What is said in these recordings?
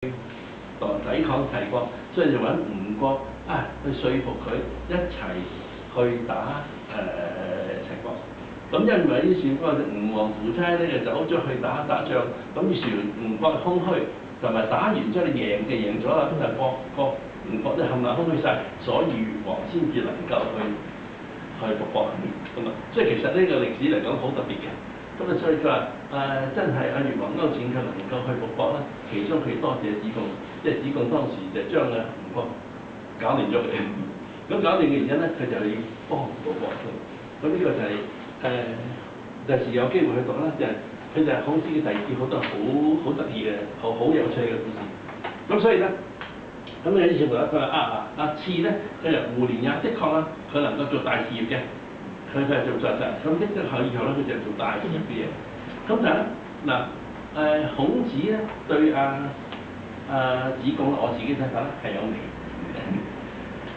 抵抗齊國，所以就揾吳國去說服佢一齊去打齊國。咁因為於是嗰個吳王夫差咧就走咗去打仗，咁於是吳國空虛，同埋打完之後你贏咗啦，咁就吳國都冚唪唥空虛晒，所以越王先至能夠去復國咁啊。所以其實呢個歷史嚟講好特別嘅。咁啊，所以佢話真係越王勾踐佢能夠去復國啦，其中佢多謝子貢，即係子貢當時就將吳國搞亂咗佢。咁搞亂嘅原因咧，佢就要幫吳國。咁呢個就係第時有機會去讀啦，佢就係孔子嘅弟子，好多好得意嘅、好有趣嘅故事。咁所以咧，咁有啲時候佢話賜咧，佢就胡連也，的確啦，佢能夠做大事業嘅。佢係做實咁一之後以後咧，佢就做大事業嘅嘢。咁但係咧孔子咧對子貢，我自己睇法咧係有微言嘅。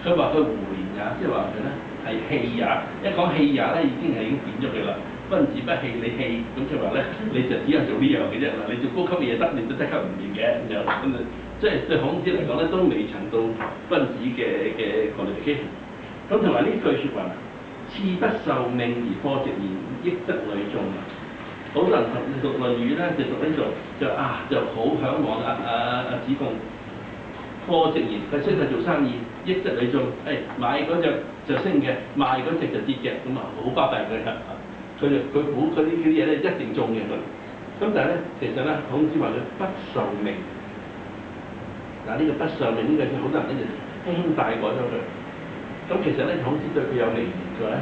佢話佢胡連也，即係話佢咧係棄也。一講棄也咧，已經貶咗佢啦。君子不棄，你棄，咁即係話咧，你就只係做呢樣嘅啫。嗱，你做高級嘅嘢得，你都低級唔掂嘅。咁即係對孔子嚟講咧，都未曾到君子嘅qualification。咁同埋呢句説話。賜不受命而貨直言，益則女眾啊！好多人讀《論語》咧，就讀呢度就好嚮往子貢貨直言，佢識得做生意，益則女眾。買嗰隻就升嘅，賣嗰隻就跌嘅，咁啊好巴閉佢啊！佢估佢呢啲嘢咧一定中嘅佢。咁但係咧，其實咧，孔子話佢不受命。嗱，呢個不受命呢個好多人咧就輕輕帶過咗佢。咁其實咧，孔子對佢有微言嘅咧，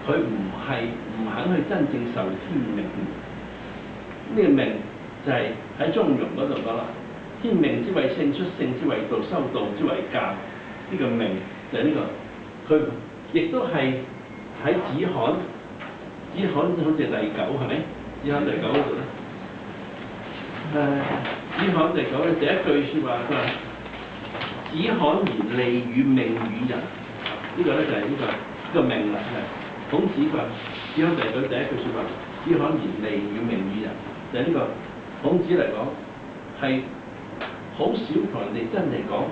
佢唔肯去真正受天命。呢個命就係喺中庸嗰度講啦，天命之謂性，出性之謂道，修道之謂教。呢個命就係呢個，佢亦都係喺子罕好似第9係咪？子罕第9嗰度咧，子罕第9咧第一句説話佢話：子罕言利與命與人。呢個咧就係呢個命啦，係孔子話子罕第9第一句説話，子罕言利與命與人，就係呢個孔子嚟講係好少同人哋真係講。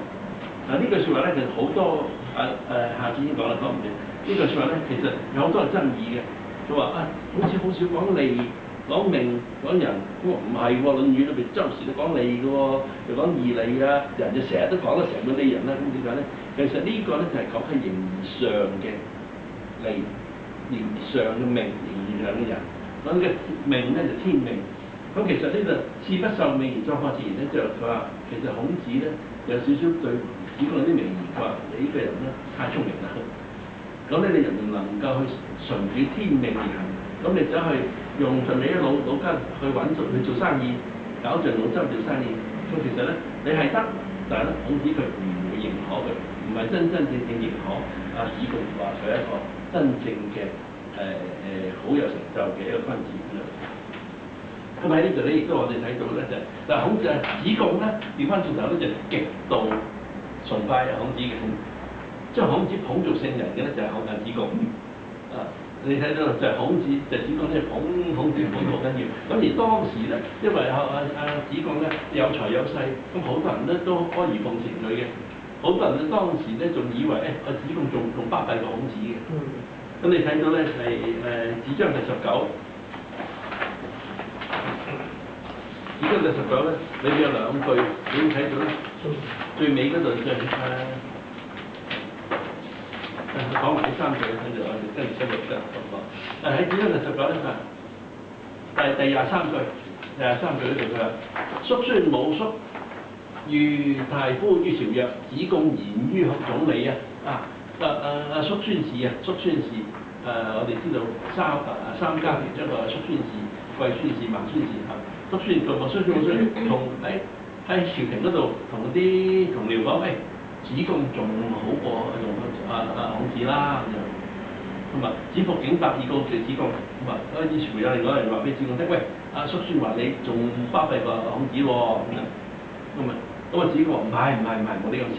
呢句説話咧，其實好多下次先講啦，講唔完。呢句説話咧，其實有好多係爭議嘅。佢話孔子好少講利、講命、講人。佢話唔係喎，《論語》裏邊周時都講利嘅喎，又講義利啊，人就成日都講得成個利人啦。咁點解咧？其實呢個咧就係講係形而上嘅利，形而上嘅命，形而上嘅人。咁嘅命咧就天命。咁其實呢度賜不受命而作貨直言咧，就佢話其實孔子咧有少少對子貢有啲微言，佢話你呢個人咧太聰明啦。咁咧你人唔能夠去順住天命而行，咁你走去用盡你啲腦筋去揾去做生意，搞盡腦汁做生意。咁其實咧你係得，但係咧孔子佢唔會認可佢。唔係真正認可子貢話佢係一個真正嘅好有成就嘅一個君子咁樣。咁喺呢度咧，亦都我哋睇到咧就係，但係孔子子貢咧調翻轉頭咧就極度崇拜孔子嘅，將孔子捧做聖人嘅咧就係子貢。你睇到就係孔子就子貢咧捧孔子捧到好緊要。咁而當時咧，因為子貢咧有才有勢，咁好多人咧都阿諛奉承佢嘅。好多人當時咧仲以為子貢仲巴閉過孔子嘅。咁你睇到咧係子章第19，子章第19咧，裏邊有2句，你會睇到咧，最尾嗰度就講埋呢3句，跟住我哋跟住先錄得講。喺子章第19咧第23句，第23句嗰度佢話：叔孫武叔遇大夫於朝曰：子貢言於總理叔孫氏叔孫氏我哋知道三家其中一個叔孫氏、季孫氏、孟孫氏叔孫同喺朝廷嗰度同啲同僚講：子貢仲好過孔子啦咁樣。咁子服景百以告罪子貢。咁以前有另外人話俾子貢聽：叔孫話你仲巴閉過孔子喎咁啊。子貢話唔係冇呢咁事。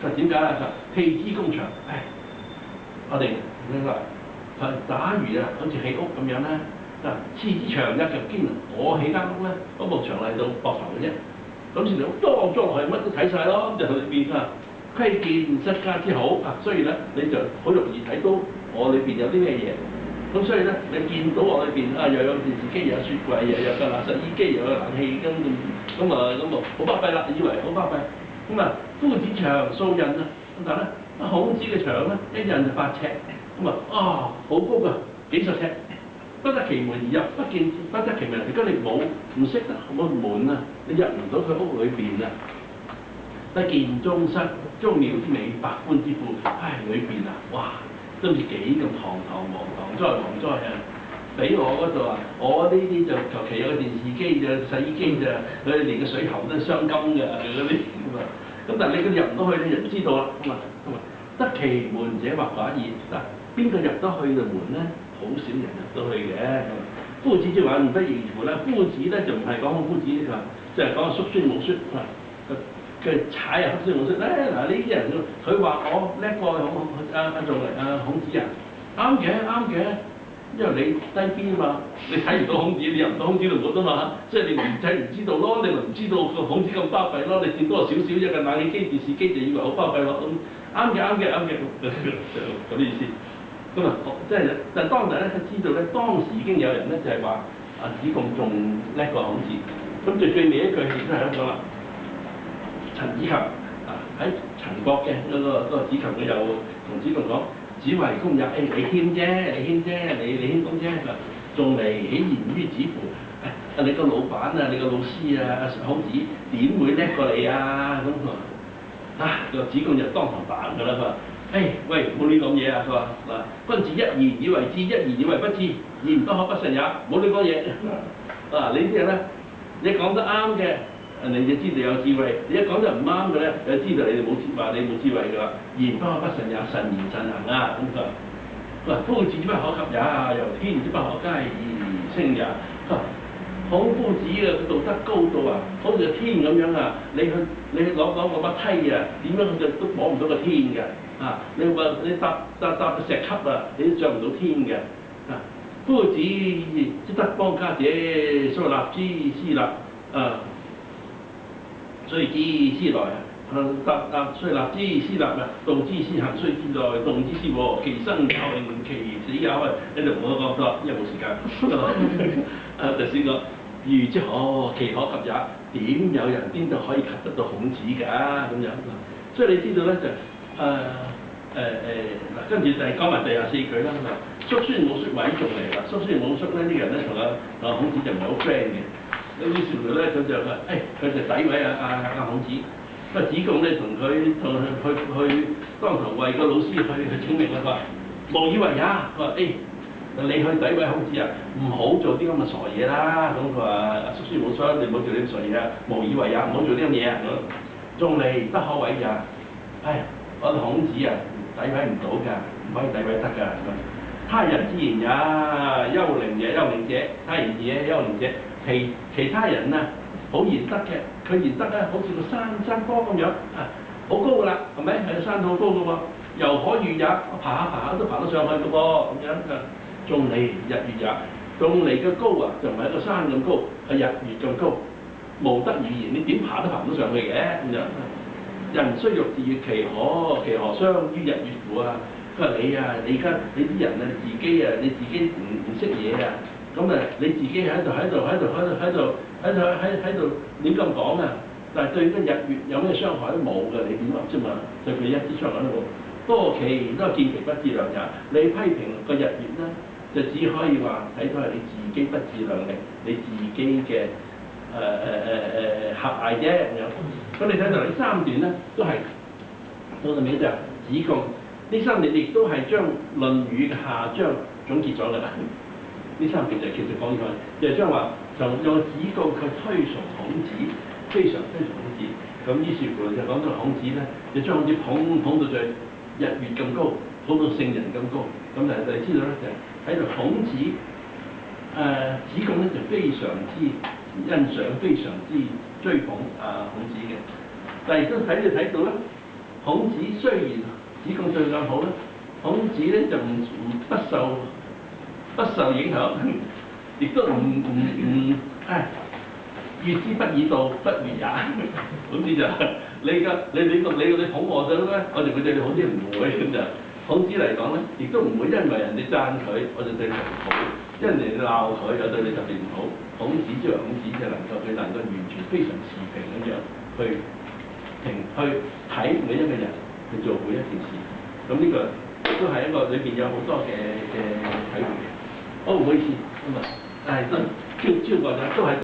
佢話點解咧？佢話棄之宮牆，我哋點解？假如好似起屋咁樣咧，黐支牆一腳堅，我起間屋咧，嗰埲牆嚟到膊頭嘅啫。咁前頭裝落去乜都睇晒咯，就裏邊啊窺見失家之好啊，所以咧你就好容易睇到我裏邊有啲咩嘢。咁所以咧，你見到我裏邊啊，又有電視機，又有雪櫃，又有個洗衣機，又有冷氣，咁好巴閉啦，以為好巴閉。咁啊，夫子牆數印啊，但係咧，孔子嘅牆咧一印就8尺，咁好高㗎，幾十尺，不得其門而入，不得其門。如果你唔識得個門啊，你入唔到佢屋裏邊啊。得見宗室，宗廟之美，百官之富，裏邊啊，哇！都唔知幾咁堂皇災啊！俾我嗰度啊，我呢啲就求其有個電視機咋、洗衣機咋，佢連個水喉都係鑲金㗎嗰啲咁啊。咁但係你入唔到去，你就唔知道啦。咁啊，得其門者或寡矣。嗱，邊個入得去嘅門咧？好少人入到去嘅。夫子之話唔不宜乎啦。夫子咧就唔係講夫子啊，就係講叔孫冇孫啊。佢踩啊，叔孫冇孫咧。嗱呢啲人佢話我叻過孔子啊，啱嘅。因為你低 B 啊嘛，你睇唔到孔子，你入唔到孔子度嗰度嘛，即係你唔知道咯，你咪唔知道個孔子咁巴閉咯，你見多少少一個冷氣機、電視機就以為好巴閉咯，咁啱嘅，咁啲意思。咁啊，即係但當日咧，佢知道咧，當時已經有人咧就係話子貢仲叻過孔子，咁最尾一句亦都係咁講啦。陳子琴喺陳國嘅嗰個子琴佢又同子貢講。子為公也，你謙啫，你謙公啫，仲嚟喜言於子乎？你個老闆啊，你個老師啊，孔子點會叻過你啊？咁個子貢就當堂彈㗎啦，佢話：喂，冇亂講嘢啊！佢話君子一言以為知，一言以為不知，言不可不信也，冇亂講嘢。你啲人咧，你講得啱嘅。你就知道有智慧，你一講就唔啱嘅咧，就知道你哋冇智慧㗎啦。言不可不信也，慎言慎行啊！咁佢話：夫子之不可及也，由天之不可加而升也。孔夫子嘅道德高度啊，好似個天咁樣啊！你去攞個把梯啊，點樣佢都摸唔到個天嘅啊！你搭個石級啊，你都上唔到天嘅啊！夫子之德邦家者，所立之斯立啊！所以之斯來所以立之斯立啊，動之斯行，雖之在，動之斯和，其生也永，其死也永。呢度唔好講多，因為冇時間。頭先講喻之可，其可及也。點有人邊度可以及得到孔子㗎咁樣？所以你知道咧就跟住就係講埋第24句啦。叔孫冇孫位仲嚟啦，叔孫冇孫咧呢個人咧同孔子就唔係好 friend 嘅。於是乎咧，佢就詆毀孔子。不過子貢咧同佢去當堂為個老師去請命啦。佢話無以為也。佢話你去詆毀孔子啊，唔好做啲咁嘅傻嘢啦。咁佢話叔孫冇孫，你唔好做啲咁傻嘢啊！無以為也，唔好做啲咁嘢啊！仲嚟不可毀也。我哋孔子啊，詆毀唔到㗎，唔可以詆毀得㗎。他人之言也，優靈者，他人之言優靈者。其他人啊，好賢德嘅，佢賢德咧，好似個山坡咁樣好高㗎啦，係咪？係個山好高㗎喎，又可逾也，爬下都爬得上去㗎噃，咁樣仲離日月也，仲離嘅高啊，就唔係一個山咁高，係日月咁高，無得與言，你點爬都爬唔到上去嘅咁樣。人雖欲自悅，其何相於日月乎啊？佢話你啊，你啲人啊，你自己唔識嘢啊！咁你自己喺度亂咁講啊！但係對個日月有咩傷害都冇㗎，你點話啫嘛？對佢一啲傷害都冇。多見其不自量也。你批評個日月咧，就只可以話睇到係你自己不自量力，你自己嘅狹隘啫咁樣。咁你睇到呢3段咧，都係到到尾就子貢呢3段亦都係將《論語》嘅下章總結咗㗎啦。呢3段就其實講咗，就係將話就用子貢佢推崇孔子，非常推崇孔子。咁於是乎就講到孔子咧，就將孔子捧到最日月咁高，捧到聖人咁高。咁就知道咧，就喺度孔子子貢咧就非常之欣賞，非常之追捧孔子嘅。但係亦都睇到咧，孔子雖然子貢對佢好咧，孔子咧就不受影響，亦都唔越之不以道，不如也。好似就你捧我咗咧，我就會對你好啲，唔會咁就。孔子嚟講咧，亦都唔會因為人哋讚佢，我就對你好；因為人哋鬧佢，我對你特別唔好。孔子之為孔子，就佢能夠完全非常持平咁樣去睇每一個人去做每一件事。咁呢個都係一個裏邊有好多嘅體會。哦，唔好意思，咁啊，超過咗都係。